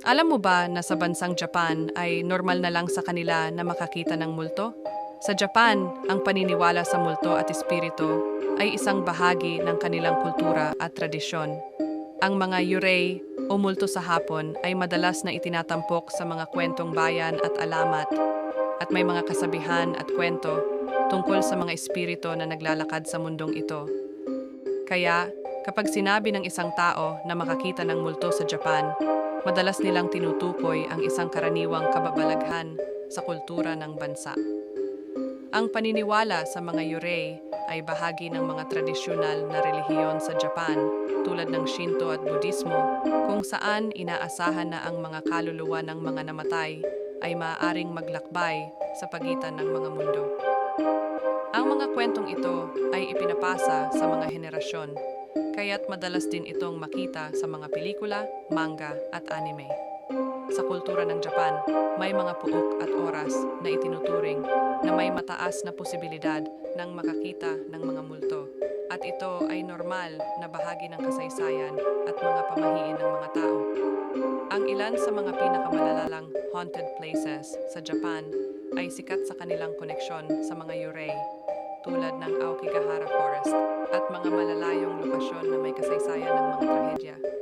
Alam mo ba na sa bansang Japan ay normal na lang sa kanila na makakita ng multo? Sa Japan, ang paniniwala sa multo at espiritu ay isang bahagi ng kanilang kultura at tradisyon. Ang mga yurei o multo sa hapon ay madalas na itinatampok sa mga kwentong bayan at alamat at may mga kasabihan at kwento tungkol sa mga espiritu na naglalakad sa mundong ito. Kaya, kapag sinabi ng isang tao na makakita ng multo sa Japan, madalas nilang tinutukoy ang isang karaniwang kababalaghan sa kultura ng bansa. Ang paniniwala sa mga yurei ay bahagi ng mga tradisyonal na relihiyon sa Japan, tulad ng Shinto at Budismo, kung saan inaasahan na ang mga kaluluwa ng mga namatay ay maaaring maglakbay sa pagitan ng mga mundo. Ang mga kwentong ito ay ipinapasa sa mga henerasyon, kaya't madalas din itong makita sa mga pelikula, manga at anime. Sa kultura ng Japan, may mga puok at oras na itinuturing na may mataas na posibilidad ng makakita ng mga multo. At ito ay normal na bahagi ng kasaysayan at mga pamahiin ng mga tao. Ang ilan sa mga pinakamalalalang haunted places sa Japan ay sikat sa kanilang koneksyon sa mga yurei, tulad ng Aokigahara Forest at mga malalayong lokasyon na may kasaysayan ng mga trahedya.